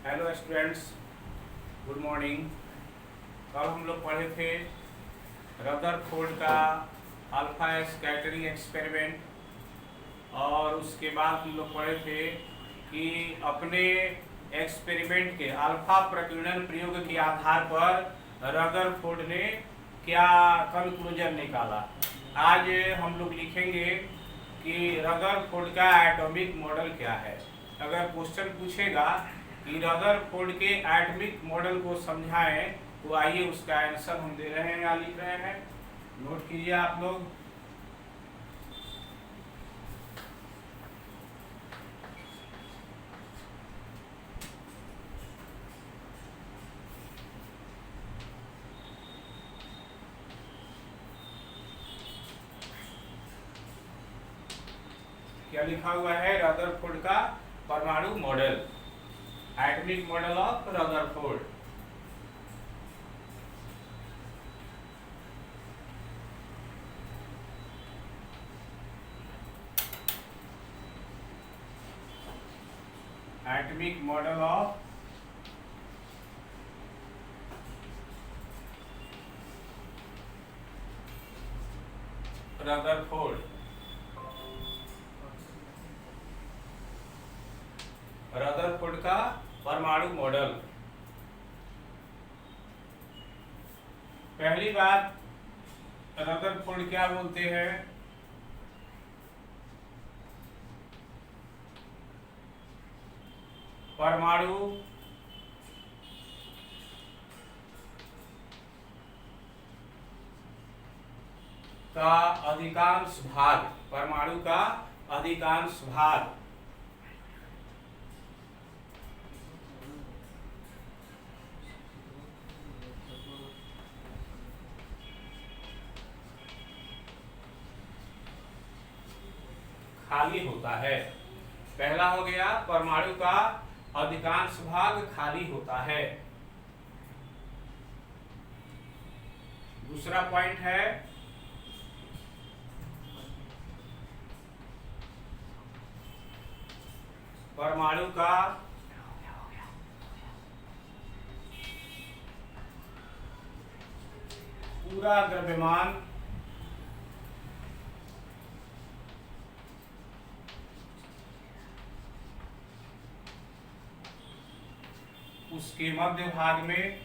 Hello students, good morning. कल हम लोग पढ़े थे रदरफोर्ड का अल्फा स्कैटरिंग एक्सपेरिमेंट और उसके बाद हम लोग पढ़े थे कि अपने एक्सपेरिमेंट के अल्फा प्रकीर्णन प्रयोग के आधार पर रदरफोर्ड ने क्या कंक्लूजन निकाला। आज हम लोग लिखेंगे कि रदरफोर्ड का एटॉमिक मॉडल क्या है। अगर क्वेश्चन पूछेगा कि रदरफोर्ड के एटॉमिक मॉडल को समझाएं तो आइए उसका आंसर हम दे रहे हैं या लिख रहे हैं, नोट कीजिए आप लोग। क्या लिखा हुआ है? रदरफोर्ड का परमाणु model, atomic model of Rutherford. Atomic model of Rutherford. Rutherford का परमाणु मॉडल। पहली बात, रदरफोर्ड क्या बोलते हैं? परमाणु का अधिकांश भाग, परमाणु का अधिकांश भाग खाली होता है। पहला हो गया, परमाणु का अधिकांश भाग खाली होता है। दूसरा पॉइंट है, परमाणु का पूरा द्रव्यमान उसके मध्य भाग में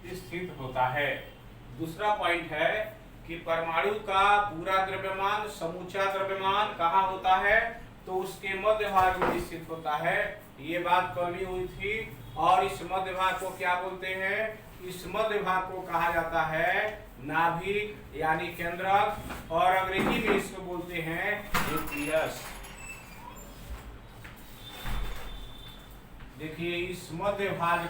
स्थित होता है। दूसरा पॉइंट है कि परमाणु का पूरा द्रव्यमान, समूचा द्रव्यमान कहाँ होता है? तो उसके मध्य भाग में स्थित होता है। ये बात कल भी हुई थी। और इस मध्य भाग को क्या बोलते हैं? इस मध्य भाग को कहा जाता है नाभिक यानी केंद्रक, और अंग्रेजी में इसको बोलते हैं न्यूक्लियस। देखिए, इस मध्य भाग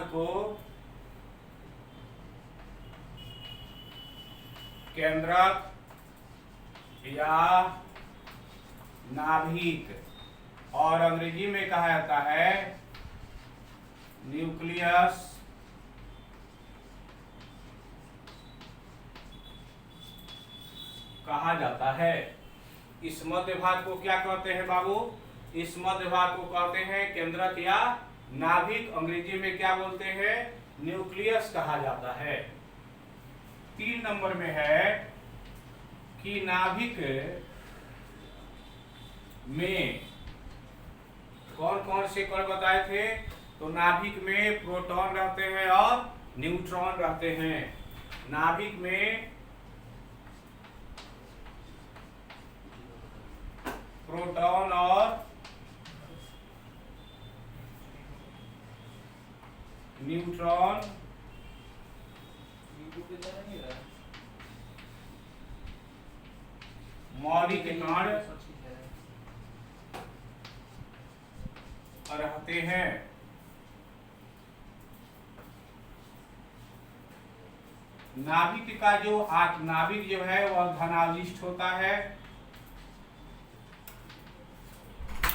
को केंद्रक या नाभिक और अंग्रेजी में कहा जाता है न्यूक्लियस कहा जाता है। इस मध्य भाग को क्या कहते हैं बाबू? इस मध्य भाग को कहते हैं केंद्रक या नाभिक, अंग्रेजी में क्या बोलते हैं? न्यूक्लियस कहा जाता है। 3 नंबर में है कि नाभिक में कौन कौन से कण बताए थे? तो नाभिक में प्रोटॉन रहते हैं और न्यूट्रॉन रहते हैं। नाभिक में प्रोटॉन और न्यूट्रॉन मौलिक कण रहते हैं। नाभिक का जो नाभिक जो है वह धनाविष्ट होता है।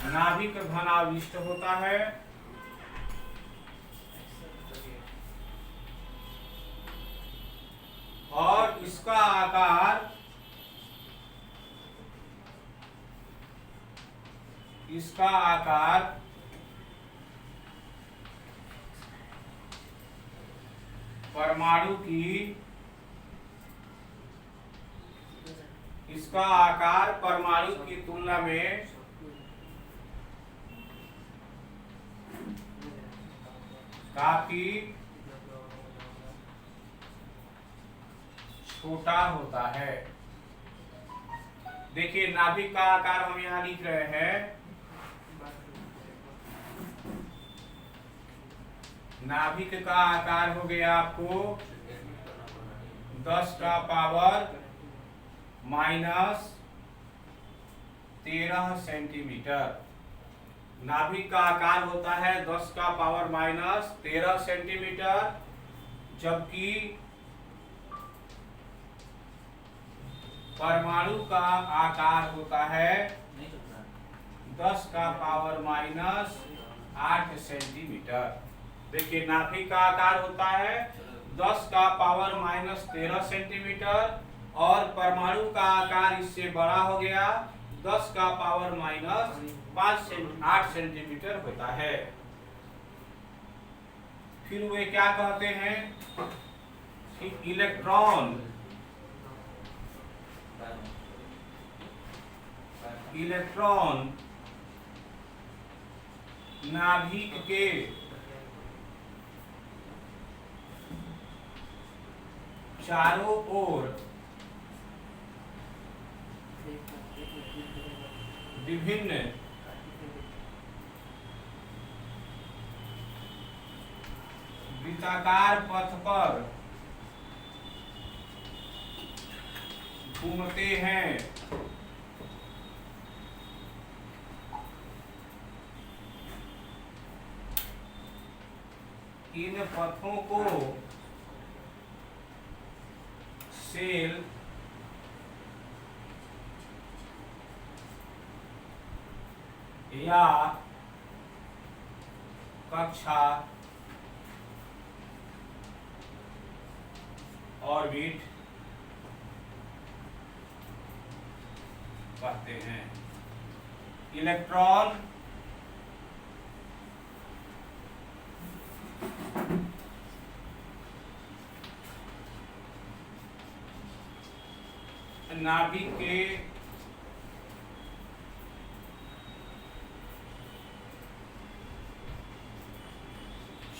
नाभिक धनाविष्ट होता है इसका आकार परमाणु की इसका आकार परमाणु की तुलना में काफी छोटा होता है। देखिए नाभिक का आकार हम यहां लिख रहे हैं। नाभिक का आकार हो गया आपको 10 का पावर -13 सेंटीमीटर। नाभिक का आकार होता है 10 का पावर -13 सेंटीमीटर, जबकि परमाणु का आकार होता है 10 का पावर -8 सेंटीमीटर। देखिए नाभिक का आकार होता है 10 का पावर -13 सेंटीमीटर और परमाणु का आकार इससे बड़ा हो गया 10 का पावर -8 सेंटीमीटर होता है। फिर वे क्या कहते हैं कि इलेक्ट्रॉन नाभिक के चारों ओर विभिन्न वृत्ताकार पथ पर घूमते हैं। इन पथों को सेल या कक्षा ऑर्बिट कहते हैं। इलेक्ट्रॉन नाभिक के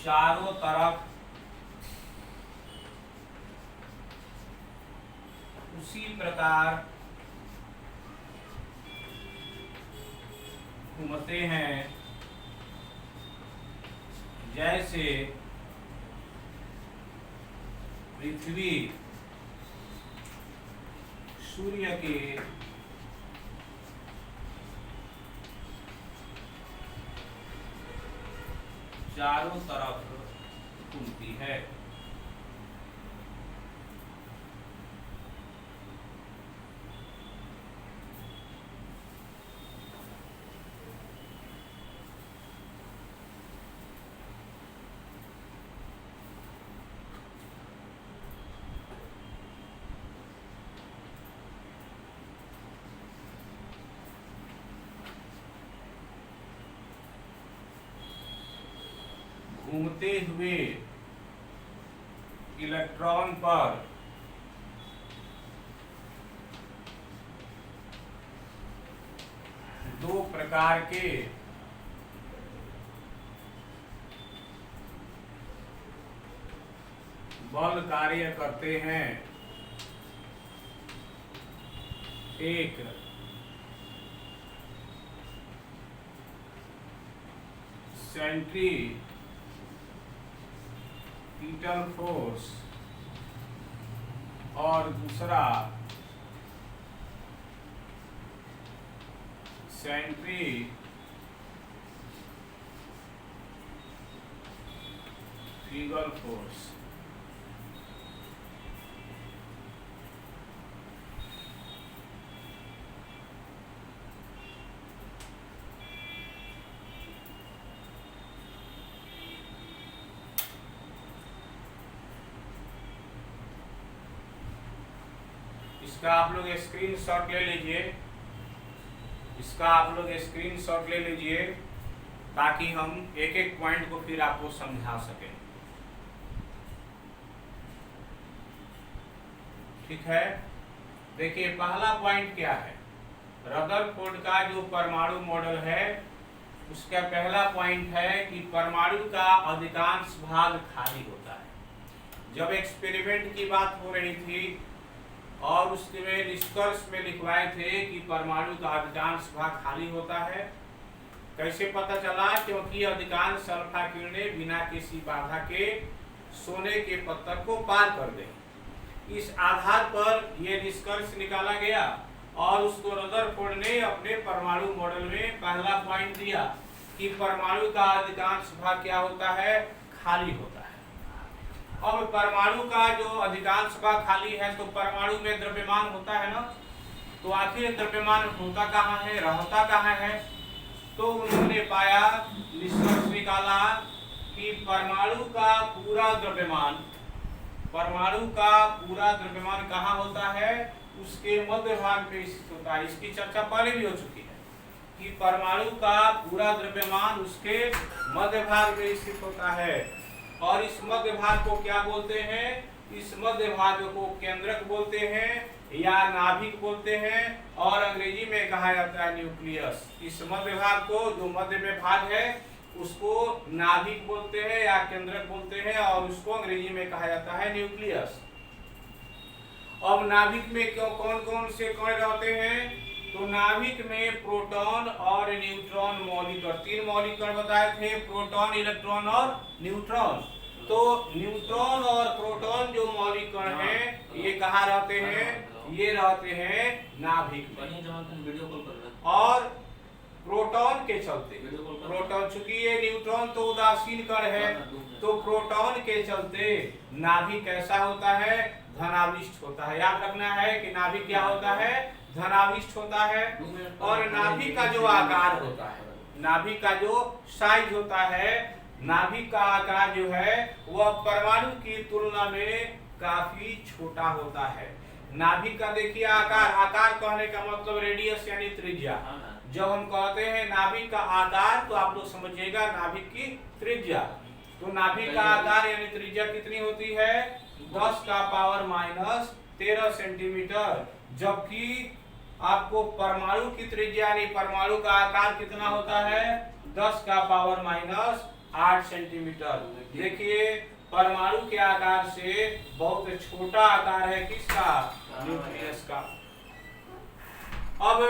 चारों तरफ उसी प्रकार घूमते हैं जैसे पृथ्वी सूर्य के चारों तरफ घूमती है। घूमते हुए इलेक्ट्रॉन पर दो प्रकार के बल कार्य करते हैं। एक सेंट्रीपिटल फोर्स और दूसरा सेंट्रीफ्यूगल फोर्स। इसका आप लोग स्क्रीनशॉट ले लीजिए, इसका आप लोग स्क्रीनशॉट ले लीजिए ताकि हम एक एक पॉइंट को फिर आपको समझा सकें। ठीक है, देखिए पहला पॉइंट क्या है, रदरफोर्ड का जो परमाणु मॉडल है उसका पहला पॉइंट है कि परमाणु का अधिकांश भाग खाली होता है। जब एक्सपेरिमेंट की बात हो रही थी और उसके निष्कर्ष में लिखवाए थे कि परमाणु का अधिकांश भाग खाली होता है, कैसे पता चला? क्योंकि अधिकांश अल्फा किरणें बिना किसी बाधा के सोने के पत्थर को पार कर गई। इस आधार पर यह निष्कर्ष निकाला गया और उसको रदरफोर्ड ने अपने परमाणु मॉडल में पहला पॉइंट दिया कि परमाणु का अधिकांश भाग क्या होता है? खाली होता है। अब परमाणु का जो अधिकांश भाग खाली है तो परमाणु में द्रव्यमान होता है ना, तो आखिर द्रव्यमान होता कहाँ है, रहता कहाँ है? तो उन्होंने पाया, निष्कर्ष निकाला कि परमाणु का पूरा द्रव्यमान कहाँ होता है? उसके मध्य भाग में स्थित होता है। इसकी चर्चा पहले भी हो चुकी है कि परमाणु का पूरा द्रव्यमान उसके मध्य भाग में स्थित होता है। और इस मध्य भाग को क्या बोलते हैं? इस मध्य भाग को केंद्रक बोलते हैं या नाभिक बोलते हैं, और अंग्रेजी में कहा जाता है न्यूक्लियस। इस मध्य भाग को, जो मध्य में भाग है, उसको नाभिक बोलते हैं या केंद्रक बोलते हैं, और उसको अंग्रेजी में कहा जाता है न्यूक्लियस। अब नाभिक में कौन कौन से कण रहते हैं? तो नाभिक में प्रोटॉन और न्यूट्रॉन मौलिक कण, 3 मौलिक कण बताए थे, प्रोटॉन, इलेक्ट्रॉन और न्यूट्रॉन। तो न्यूट्रॉन और प्रोटॉन जो मौलिक कण हैं, ये कहाँ रहते हैं? ये रहते हैं नाभिक में। और प्रोटॉन के चलते, प्रोटॉन, चूंकि ये न्यूट्रॉन तो उदासीन कण है, तो प्रोटॉन के चलते नाभिक कैसा होता है? धनाविष्ट होता है। याद रखना है कि नाभिक क्या होता है? धनाविष्ट होता है। और नाभिक का जो आकार होता है, नाभिक का जो साइज होता है, नाभिक का आकार जो है वह परमाणु की तुलना में काफी छोटा होता है। नाभिक का देखिए आकार कहने का मतलब रेडियस यानी त्रिज्या। जब हम कहते हैं नाभिक का आकार तो आप लोग समझिएगा नाभिक की त्रिज्या। तो नाभिक का आकार यानी त्रिज्या कितनी होती है? 10 का पावर माइनस 13 सेंटीमीटर। जबकि आपको परमाणु की त्रिज्या यानी परमाणु का आकार कितना होता है? 10 का पावर माइनस 8 सेंटीमीटर। देखिए परमाणु के आकार से बहुत छोटा आकार है किसका? न्यूक्लियस का। अब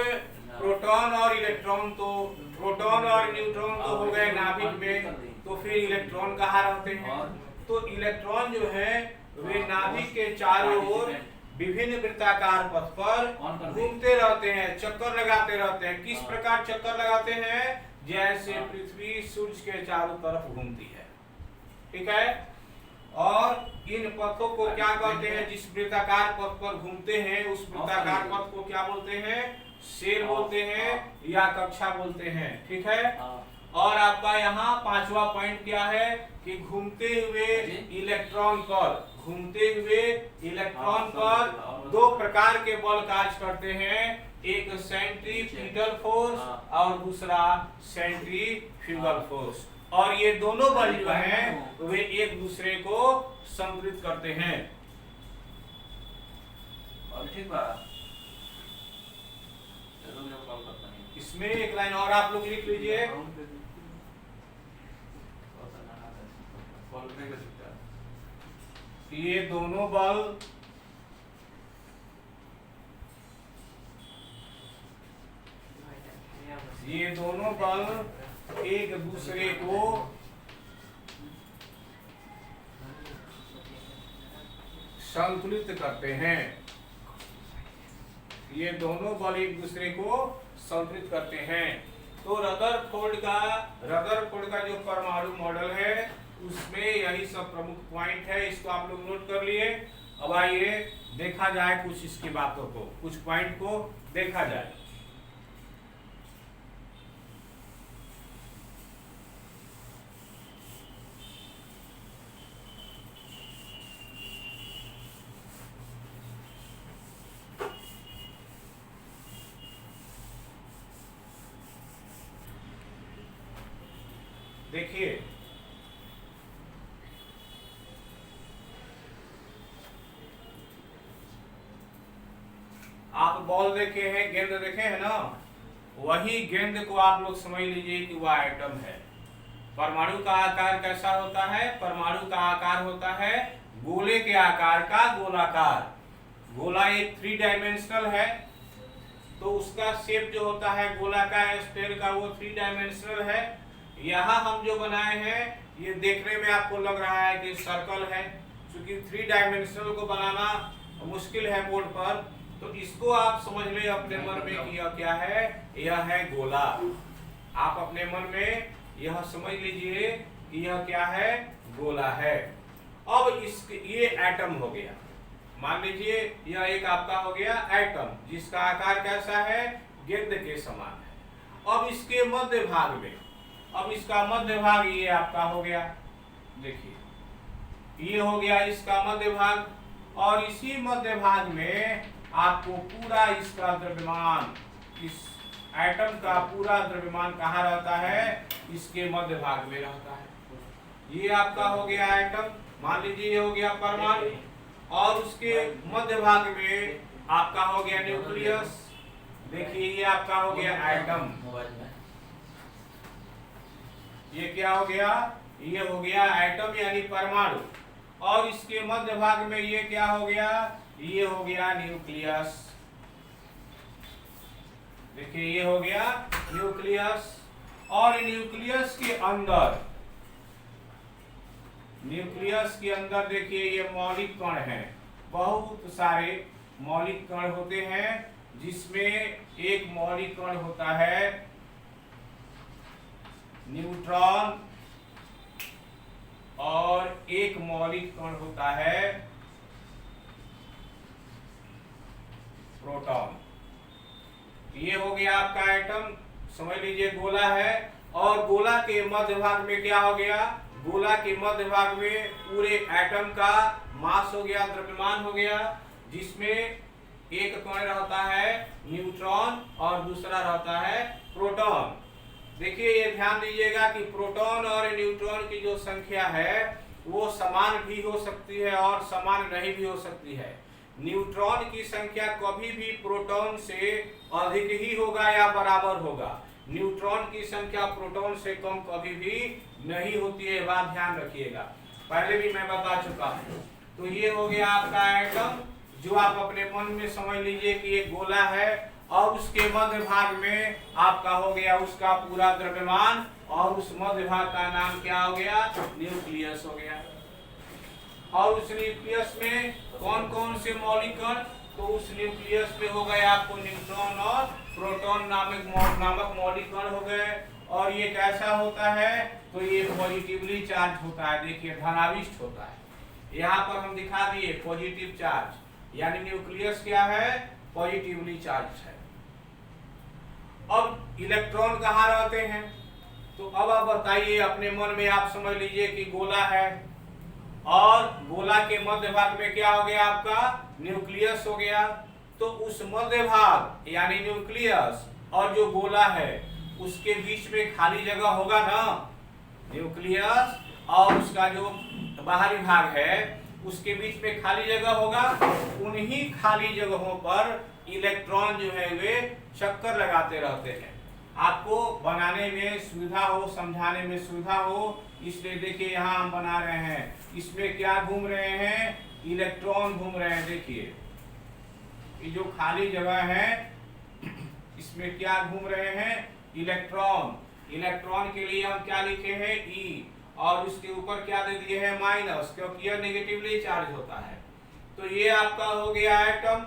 प्रोटॉन और इलेक्ट्रॉन, तो प्रोटॉन और न्यूट्रॉन तो हो गए नाभिक में, तो फिर इलेक्ट्रॉन कहाँ रहते हैं? तो इलेक्ट्रॉन जो है वे नाभिक के चारों ओर विभिन्न वृत्ताकार पथ पर घूमते रहते हैं, चक्कर लगाते रहते हैं। किस प्रकार चक्कर लगाते हैं? जैसे पृथ्वी सूर्य के चारों तरफ घूमती है। ठीक है, और इन पथों को क्या कहते हैं? जिस वृत्ताकार पथ पर घूमते हैं उस वृत्ताकार पथ को क्या बोलते हैं? शेल बोलते हैं या कक्षा बोलते हैं। ठीक है, और आपका यहाँ 5वां पॉइंट क्या है कि घूमते हुए इलेक्ट्रॉन पर 2 प्रकार के बल कार्य करते हैं, एक सेंट्रीफ्यूगल फोर्स और दूसरा सेंट्रीफ्यूगल फोर्स। और ये दोनों बल जो हैं वे एक दूसरे को संतुलित करते हैं। और ठीक बात, इसमें एक लाइन और आप लोग लिख लीजिए। ये दोनों बल एक दूसरे को संतुलित करते हैं। ये दोनों बल एक दूसरे को संतुलित करते हैं। तो रदरफोर्ड का जो परमाणु मॉडल है उसमें यही सब प्रमुख पॉइंट है। इसको आप लोग नोट कर लिए। अब आइए देखा जाए कुछ इसकी बातों को, कुछ पॉइंट को देखा जाए। देखिए आप बॉल देखे हैं, गेंद देखे हैं ना, वही गेंद को आप लोग समझ लीजिए कि वह आइटम है। परमाणु का आकार कैसा होता है? परमाणु का आकार होता है गोले के आकार का गोलाकार। गोला एक 3 डायमेंशनल है, तो उसका शेप जो होता है गोला का, स्फीयर का, वो 3 डायमेंशनल है। यहाँ हम जो बनाए हैं ये देखने में आपको लग रहा है कि सर्कल है, क्योंकि 3 डायमेंशनल को बनाना मुश्किल है बोर्ड पर, तो इसको आप समझ ले अपने मन में कि यह क्या है, यह है गोला। आप अपने मन में यह समझ लीजिए कि यह क्या है, गोला है। अब ये एटम हो गया, मान लीजिए यह एक आपका हो गया एटम, जिसका आकार कैसा है, गेंद के समान है। अब इसके मध्य भाग में, अब इसका मध्य भाग ये आपका हो गया, देखिए ये हो गया इसका मध्य भाग, और इसी मध्य भाग में आपको पूरा इसका द्रव्यमान, इस एटम का पूरा द्रव्यमान कहाँ रहता है, इसके मध्य भाग में रहता है। ये आपका हो गया एटम, मान लीजिए ये हो गया परमाणु, और उसके मध्य भाग में आपका हो गया न्यूक्लियस। देखिए ये आपका हो गया एटम, ये क्या हो गया, ये हो गया एटम यानी परमाणु, और इसके मध्य भाग में ये क्या हो गया, ये हो गया न्यूक्लियस। देखिए ये हो गया न्यूक्लियस, और न्यूक्लियस के अंदर, न्यूक्लियस के अंदर देखिए ये मौलिक कण हैं, बहुत सारे मौलिक कण होते हैं, जिसमें एक मौलिक कण होता है न्यूट्रॉन, और एक मौलिक कण होता है प्रोटॉन। ये हो गया आपका एटम, समझ लीजिए गोला है, और गोला के मध्य भाग में क्या हो गया, गोला के मध्य भाग में पूरे एटम का मास हो गया, द्रव्यमान हो गया, जिसमें एक कण रहता है न्यूट्रॉन और दूसरा रहता है प्रोटॉन। देखिए ये ध्यान दीजिएगा कि प्रोटॉन और न्यूट्रॉन की जो संख्या है वो समान भी हो सकती है और समान नहीं भी हो सकती है। न्यूट्रॉन की संख्या कभी भी प्रोटॉन से अधिक ही होगा या बराबर होगा, न्यूट्रॉन की संख्या प्रोटॉन से कम कभी भी नहीं होती है, बात ध्यान रखिएगा, पहले भी मैं बता चुका हूँ। तो ये हो गया आपका एटम, जो आप अपने मन में समझ लीजिए कि ये गोला है, और उसके मध्य भाग में आपका हो गया उसका पूरा द्रव्यमान, और उस मध्य भाग का नाम क्या हो गया, न्यूक्लियस हो गया। और उस न्यूक्लियस में कौन कौन से मौलिक कण, तो उस न्यूक्लियस में हो गए आपको न्यूट्रॉन और प्रोटॉन नामक मौलिक कण हो गए। और ये कैसा होता है, तो ये पॉजिटिवली चार्ज होता है, देखिए धनाविष्ट होता है। यहाँ पर हम दिखा दिए पॉजिटिव चार्ज, यानी न्यूक्लियस क्या है, पॉजिटिवली चार्ज है। अब इलेक्ट्रॉन कहाँ रहते हैं, तो अब आप बताइए अपने मन में, आप समझ लीजिए कि गोला है, और गोला के मध्य भाग में क्या हो गया आपका, न्यूक्लियस हो गया। तो उस मध्य भाग यानी न्यूक्लियस और जो गोला है उसके बीच में खाली जगह होगा ना, न्यूक्लियस और उसका जो बाहरी भाग है उसके बीच में खाली जगह होगा। उन्हीं खाली जगहों पर इलेक्ट्रॉन जो है वे चक्कर लगाते रहते हैं, आपको बनाने में सुविधा हो, समझाने में सुविधा हो, इसलिए देखिए यहाँ हम बना रहे हैं, इसमें क्या घूम रहे हैं, इलेक्ट्रॉन घूम रहे हैं। देखिए ये जो खाली जगह है इसमें क्या घूम रहे हैं, इलेक्ट्रॉन। इलेक्ट्रॉन के लिए हम क्या लिखे हैं, ई, और उसके ऊपर क्या दे दिए हैं, माइनस, क्योंकि यह नेगेटिवली चार्ज होता है। तो ये आपका हो गया एटम,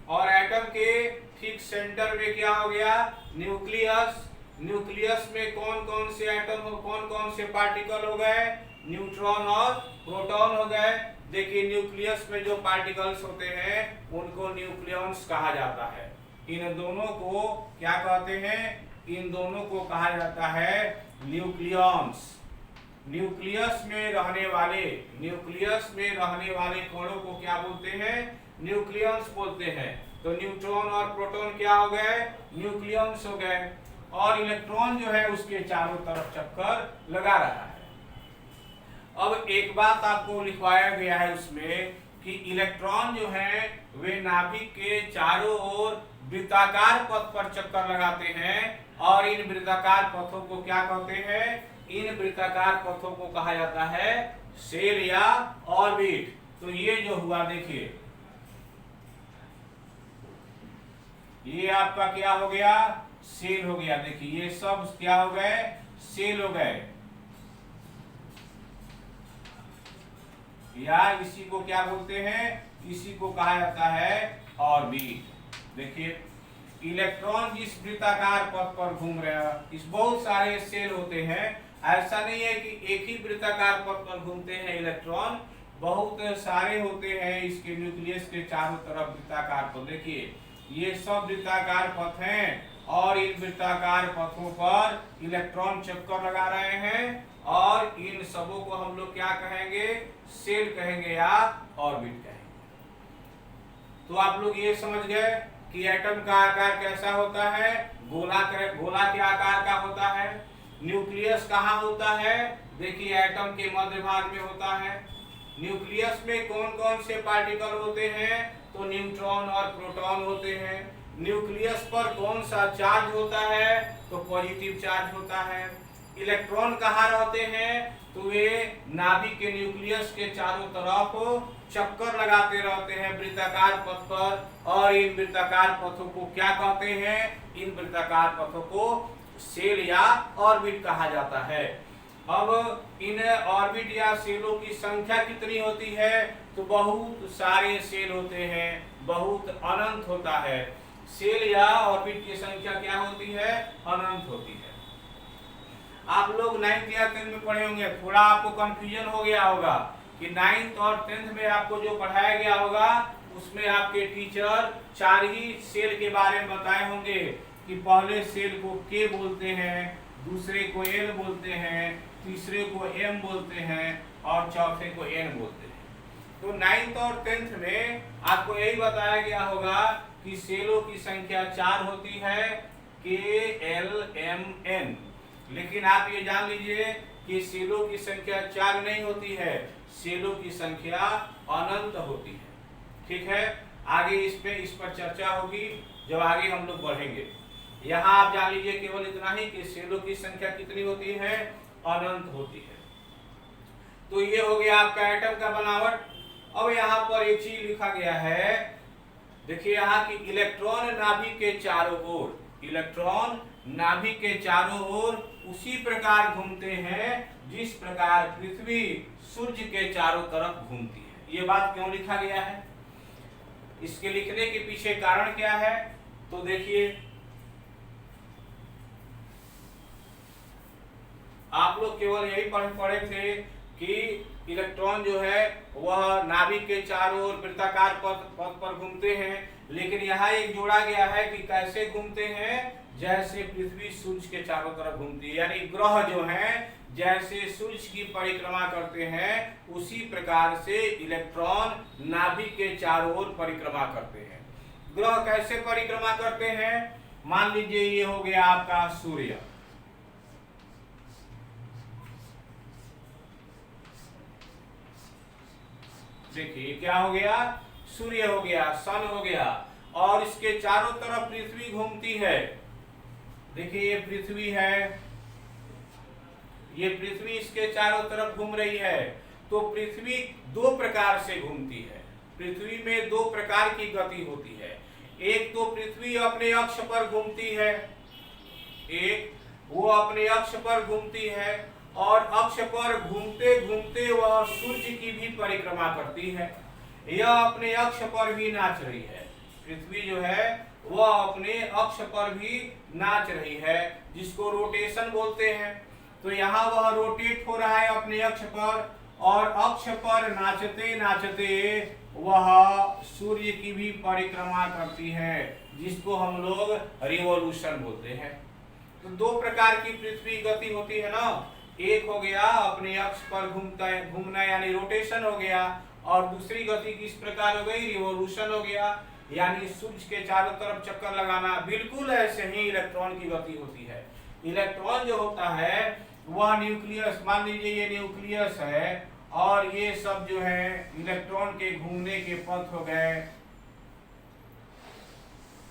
और एटम के ठीक सेंटर में क्या हो गया, न्यूक्लियस। न्यूक्लियस में कौन कौन से एटम हो, कौन कौन से पार्टिकल हो गए, न्यूट्रॉन और प्रोटॉन हो गए। देखिए न्यूक्लियस में जो पार्टिकल्स होते हैं उनको न्यूक्लियॉन्स कहा जाता है। इन दोनों को क्या कहते हैं, इन दोनों को कहा जाता है न्यूक्लियॉन्स। न्यूक्लियस में रहने वाले कणों को क्या बोलते हैं, न्यूक्लियॉन्स बोलते हैं। तो न्यूट्रॉन और प्रोटॉन क्या हो गए, न्यूक्लियॉन्स हो गए। और इलेक्ट्रॉन जो है उसके चारों तरफ चक्कर लगा रहा है। अब एक बात आपको लिखवाया गया है उसमें कि इलेक्ट्रॉन जो है वे नाभिक के चारों ओर वृत्ताकार पथ पर चक्कर लगाते हैं और इन वृत्ताकार पथों को क्या कहते हैं? इन वृत्ताकार पथों को कहा जाता है शेल या ऑर्बिट। तो ये जो हुआ देखिए, ये आपका क्या हो गया? शेल हो गया। देखिए ये सब क्या हो गए? शेल हो गए, या इसी को क्या बोलते हैं? इसी को कहा जाता है ऑर्बिट। देखिए इलेक्ट्रॉन जिस वृत्ताकार पथ पर घूम रहा है, इस बहुत सारे शेल होते हैं। ऐसा नहीं है कि एक ही वृत्ताकार पथ पर घूमते हैं इलेक्ट्रॉन, बहुत सारे होते हैं इसके न्यूक्लियस के चारों तरफ वृत्ताकार पथ। देखिए ये सब वृत्ताकार पथ हैं और इन वृत्ताकार पथों पर इलेक्ट्रॉन चक्कर लगा रहे हैं और इन सबों को हम लोग क्या कहेंगे? शेल कहेंगे या ऑर्बिट कहेंगे। तो आप लोग ये समझ गए कि एटम का आकार कैसा होता है? गोला के आकार का होता है। न्यूक्लियस कहाँ होता है? देखिए एटम के मध्य भाग में होता है। न्यूक्लियस में कौन कौन से पार्टिकल होते हैं? तो न्यूट्रॉन और प्रोटॉन होते हैं। न्यूक्लियस पर कौन सा चार्ज होता है? तो पॉजिटिव चार्ज होता है। इलेक्ट्रॉन कहाँ रहते हैं? तो वे नाभिक के न्यूक्लियस के चारों तरफ चक्कर लगाते रहते हैं वृत्ताकार पथ पर, और इन वृत्ताकार पथों को क्या कहते हैं? इन वृत्ताकार पथों को शेल या ऑर्बिट कहा जाता है। अब इन ऑर्बिट या शेलों की संख्या कितनी होती है? तो बहुत सारे शेल होते हैं, बहुत अनंत होता है। शेल या ऑर्बिट की संख्या क्या होती है? अनंत होती है। आप लोग 9th या 10th में पढ़े होंगे, थोड़ा आपको कंफ्यूजन हो गया होगा कि 9th और 10th में आपको जो पढ़ाया गया होगा उसमें आपके टीचर 4 ही सेल के बारे में बताए होंगे कि पहले सेल को के बोलते हैं, दूसरे को एल बोलते हैं, तीसरे को एम बोलते हैं और चौथे को एन बोलते हैं। तो 9th और 10th में आपको यही बताया गया होगा कि सेलों की संख्या 4 होती है, के एल एम एन। लेकिन आप ये जान लीजिए कि सेलों की संख्या 4 नहीं होती है, सेलों की संख्या अनंत होती है। ठीक है, आगे इस पर चर्चा होगी जब आगे हम लोग बढ़ेंगे। यहाँ आप जान लीजिए केवल इतना ही कि सेलों की संख्या कितनी होती है? अनंत होती है। तो ये हो गया आपका एटम का बनावट। अब यहाँ पर एक चीज लिखा गया है, देखिए यहाँ की इलेक्ट्रॉन नाभिक के चारों ओर, इलेक्ट्रॉन नाभिक के चारों ओर उसी प्रकार घूमते हैं जिस प्रकार पृथ्वी सूर्य के चारों तरफ घूमती है। ये बात क्यों लिखा गया है? इसके लिखने के पीछे कारण क्या है? तो देखिए आप लोग केवल यही पढ़े थे कि इलेक्ट्रॉन जो है वह नाभिक के चारों ओर वृत्ताकार पथ पर घूमते हैं, लेकिन यहाँ एक जोड़ा गया है कि कैसे घूमते हैं? जैसे पृथ्वी सूर्य के चारों तरफ घूमती है, यानी ग्रह जो हैं जैसे सूर्य की परिक्रमा करते हैं उसी प्रकार से इलेक्ट्रॉन नाभिक के चारों ओर परिक्रमा करते हैं। ग्रह कैसे परिक्रमा करते हैं? मान लीजिए ये हो गया आपका सूर्य, देखिए क्या हो गया? सूर्य हो गया, सन हो गया, और इसके चारों तरफ पृथ्वी घूमती है। देखिए ये पृथ्वी है, ये पृथ्वी इसके चारों तरफ घूम रही है। तो पृथ्वी दो प्रकार से घूमती है। पृथ्वी में दो प्रकार की गति होती है। एक तो पृथ्वी अपने अक्ष पर घूमती है, एक वो अपने अक्ष पर घूमती है और अक्ष पर घूमते घूमते वह सूर्य की भी परिक्रमा करती है। यह अपने अक्ष पर भी नाच रही है। पृथ्वी जो है वह अपने अक्ष पर भी नाच रही है, जिसको रोटेशन बोलते हैं। तो यहाँ वह रोटेट हो रहा है अपने अक्ष पर, और अक्ष पर नाचते नाचते वह सूर्य की भी परिक्रमा करती है, जिसको हम लोग रिवॉल्यूशन बोलते हैं। तो दो प्रकार की पृथ्वी गति होती है ना, एक हो गया अपने अक्ष पर घूमना यानी रोटेशन हो गया, और दूसरी गति किस प्रकार हो गई? रिवॉल्यूशन हो गया। यानी सूर्य के चारों तरफ चक्कर लगाना, बिल्कुल ऐसे ही इलेक्ट्रॉन की गति होती है। इलेक्ट्रॉन जो होता है वह न्यूक्लियस, मान लीजिए ये न्यूक्लियस है और ये सब जो है इलेक्ट्रॉन के घूमने के पथ हो गए।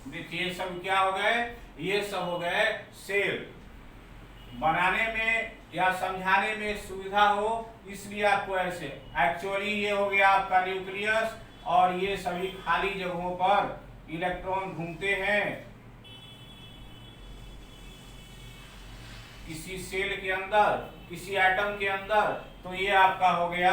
देखिए सब क्या हो गए, ये सब हो गए सेल। बनाने में या समझाने में सुविधा हो इसलिए आपको ऐसे, एक्चुअली ये हो गया आपका न्यूक्लियस और ये सभी खाली जगहों पर इलेक्ट्रॉन घूमते हैं किसी सेल के अंदर, किसी एटम के अंदर, तो ये आपका हो गया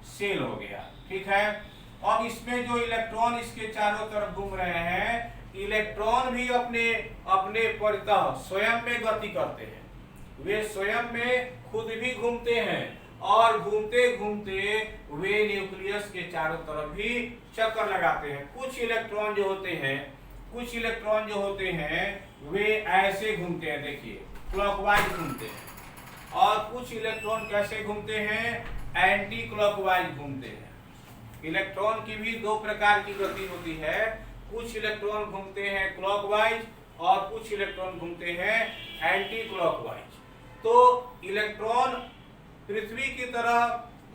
सेल हो गया। ठीक है, और इसमें जो इलेक्ट्रॉन इसके चारों तरफ घूम रहे हैं, इलेक्ट्रॉन भी अपने अपने परितः स्वयं में गति करते हैं। वे स्वयं में खुद भी घूमते हैं और घूमते घूमते वे न्यूक्लियस के चारों तरफ भी चक्कर लगाते हैं। कुछ इलेक्ट्रॉन जो होते हैं, कुछ इलेक्ट्रॉन जो होते हैं वे ऐसे घूमते हैं, देखिए क्लॉकवाइज घूमते हैं, और कुछ इलेक्ट्रॉन कैसे घूमते हैं, एंटी क्लॉकवाइज घूमते हैं। इलेक्ट्रॉन की भी दो प्रकार की गति होती है, कुछ इलेक्ट्रॉन घूमते हैं क्लॉकवाइज और कुछ इलेक्ट्रॉन घूमते हैं एंटी क्लॉकवाइज। तो इलेक्ट्रॉन पृथ्वी की तरह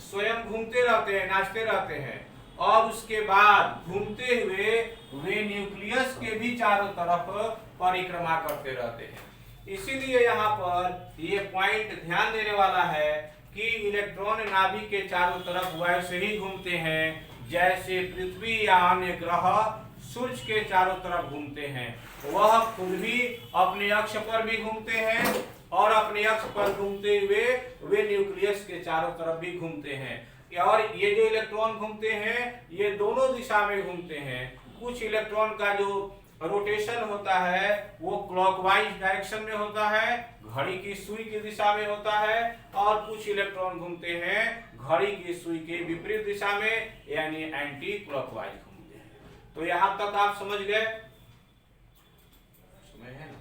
स्वयं घूमते रहते हैं, नाचते रहते हैं, और उसके बाद घूमते हुए वे न्यूक्लियस के भी चारों तरफ परिक्रमा करते रहते हैं। इसीलिए यहाँ पर ये पॉइंट ध्यान देने वाला है कि इलेक्ट्रॉन नाभिक के चारों तरफ वैसे ही घूमते हैं जैसे पृथ्वी या अन्य ग्रह सूर्य के चारों तरफ घूमते हैं। वह खुद भी अपने अक्ष पर भी घूमते हैं और अपने अक्ष पर घूमते हुए वे न्यूक्लियस के चारों तरफ भी घूमते हैं। और ये जो इलेक्ट्रॉन घूमते हैं ये दोनों दिशा में घूमते हैं। कुछ इलेक्ट्रॉन का जो रोटेशन होता है वो क्लॉकवाइज डायरेक्शन में होता है, घड़ी की सुई की दिशा में होता है, और कुछ इलेक्ट्रॉन घूमते हैं घड़ी की सुई के विपरीत दिशा में, यानी एंटी क्लॉकवाइज घूमते हैं। तो यहां तक आप समझ गए? समय है ना?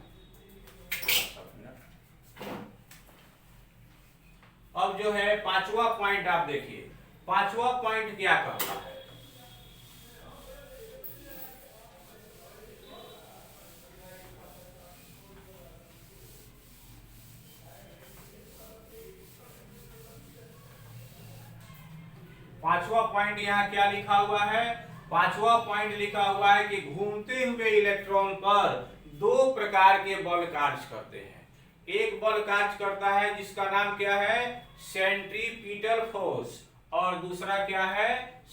अब जो है पांचवा पॉइंट आप देखिए, पांचवा पॉइंट क्या कहता है। पांचवा पॉइंट यहाँ क्या लिखा हुआ है, पांचवा पॉइंट लिखा हुआ है कि घूमते हुए इलेक्ट्रॉन पर दो प्रकार के बल कार्य करते हैं। एक बल कार्य करता है जिसका नाम क्या है, सेंट्रीपिटल फोर्स, और दूसरा क्या है,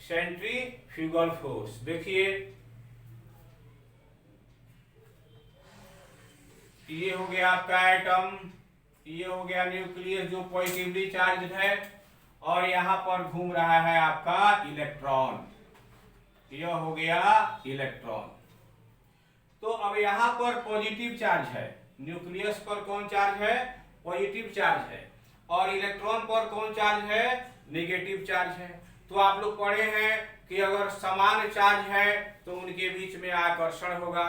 सेंट्रीफ्यूगल फोर्स। देखिए ये हो गया आपका एटम, ये हो गया न्यूक्लियस जो पॉजिटिवली चार्ज है, और यहां पर घूम रहा है आपका इलेक्ट्रॉन, यह हो गया इलेक्ट्रॉन। तो अब यहां पर पॉजिटिव चार्ज है, न्यूक्लियस पर कौन चार्ज है, पॉजिटिव चार्ज है, और इलेक्ट्रॉन पर कौन चार्ज है, नेगेटिव चार्ज है। तो आप लोग पढ़े हैं कि अगर समान चार्ज है तो उनके बीच में आकर्षण होगा,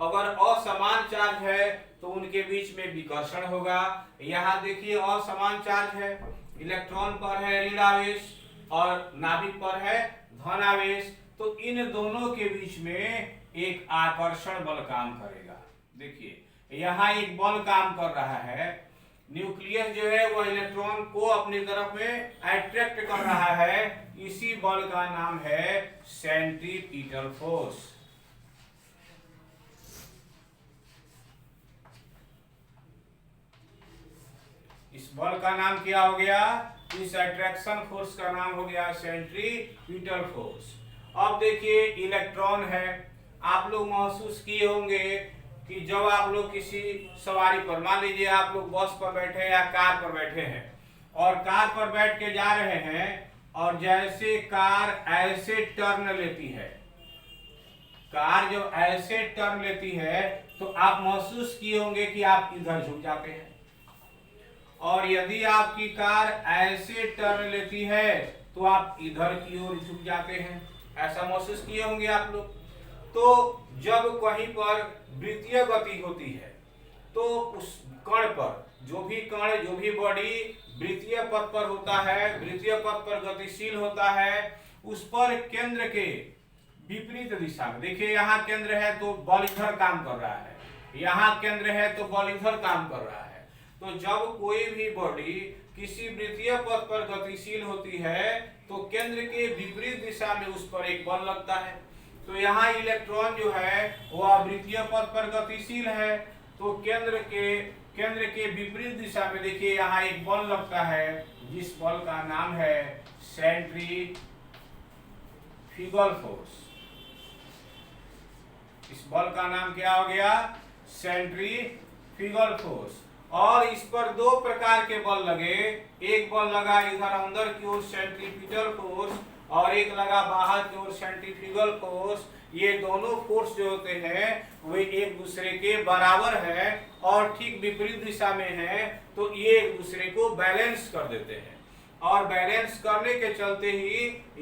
अगर असमान चार्ज है तो उनके बीच में विकर्षण होगा। यहाँ देखिए असमान चार्ज है, इलेक्ट्रॉन पर है ऋण आवेश और नाभिक पर है धन आवेश, तो इन दोनों के बीच में एक आकर्षण बल काम करेगा। देखिए यहाँ एक बल काम कर रहा है, न्यूक्लियस जो है वह इलेक्ट्रॉन को अपनी तरफ में अट्रैक्ट कर रहा है, इसी बल का नाम है सेंट्रीपिटल फोर्स। इस बल का नाम क्या हो गया, इस अट्रैक्शन फोर्स का नाम हो गया सेंट्रीपिटल फोर्स। अब देखिए इलेक्ट्रॉन है, आप लोग महसूस किए होंगे कि जब आप लोग किसी सवारी पर, मान लीजिए आप लोग बस पर बैठे या कार पर बैठे हैं और कार पर बैठ के जा रहे हैं, और जैसे कार ऐसे टर्न लेती है, कार जब ऐसे टर्न लेती है तो आप महसूस किए होंगे कि आप इधर झुक जाते हैं, और यदि आपकी कार ऐसे टर्न लेती है तो आप इधर की ओर झुक जाते हैं। ऐसा महसूस किए होंगे आप लोग। तो जब कहीं पर वृत्तीय गति होती है तो उस कण पर, जो भी कण, जो भी बॉडी वृत्तीय पथ पर होता है, वृत्तीय पथ पर गतिशील होता है, उस पर केंद्र के विपरीत दिशा में। देखिए यहाँ केंद्र है तो बल इधर काम कर रहा है, यहाँ केंद्र है तो बल इधर काम कर रहा है। तो जब कोई भी बॉडी किसी वृत्तीय पथ पर गतिशील होती है तो केंद्र के विपरीत दिशा में उस पर एक बल लगता है। तो यहाँ इलेक्ट्रॉन जो है वह वृत्तीय पथ पर गतिशील है, तो केंद्र के विपरीत दिशा में देखिए यहाँ एक बल लगता है, जिस बल का नाम है सेंट्रीफ्यूगल फोर्स। इस बल का नाम क्या हो गया? Centrifugal force. और इस पर दो प्रकार के बल लगे, एक बल लगा इधर अंदर की ओर सेंट्रीफ्यूगल फोर्स और एक लगा बाहर की ओर सेंट्रीफ्यूगल फोर्स। ये दोनों फोर्स जो होते हैं वे एक दूसरे के बराबर है और ठीक विपरीत दिशा में है, तो ये एक दूसरे को बैलेंस कर देते हैं। और बैलेंस करने के चलते ही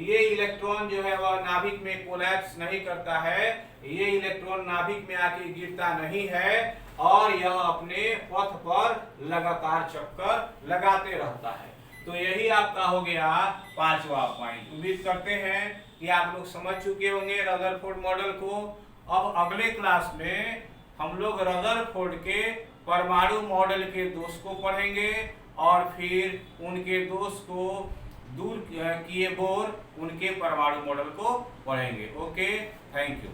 ये इलेक्ट्रॉन जो है वह नाभिक में कोलैप्स नहीं करता है, ये इलेक्ट्रॉन नाभिक में आके गिरता नहीं है और यह अपने पथ पर लगातार चक्कर लगाते रहता है। तो यही आपका हो गया 5वां पॉइंट। उम्मीद करते हैं कि आप लोग समझ चुके होंगे रदरफोर्ड मॉडल को। अब अगले क्लास में हम लोग रदरफोर्ड के परमाणु मॉडल के दोष को पढ़ेंगे और फिर उनके दोष को दूर किए बोर उनके परमाणु मॉडल को पढ़ेंगे। Okay, thank you.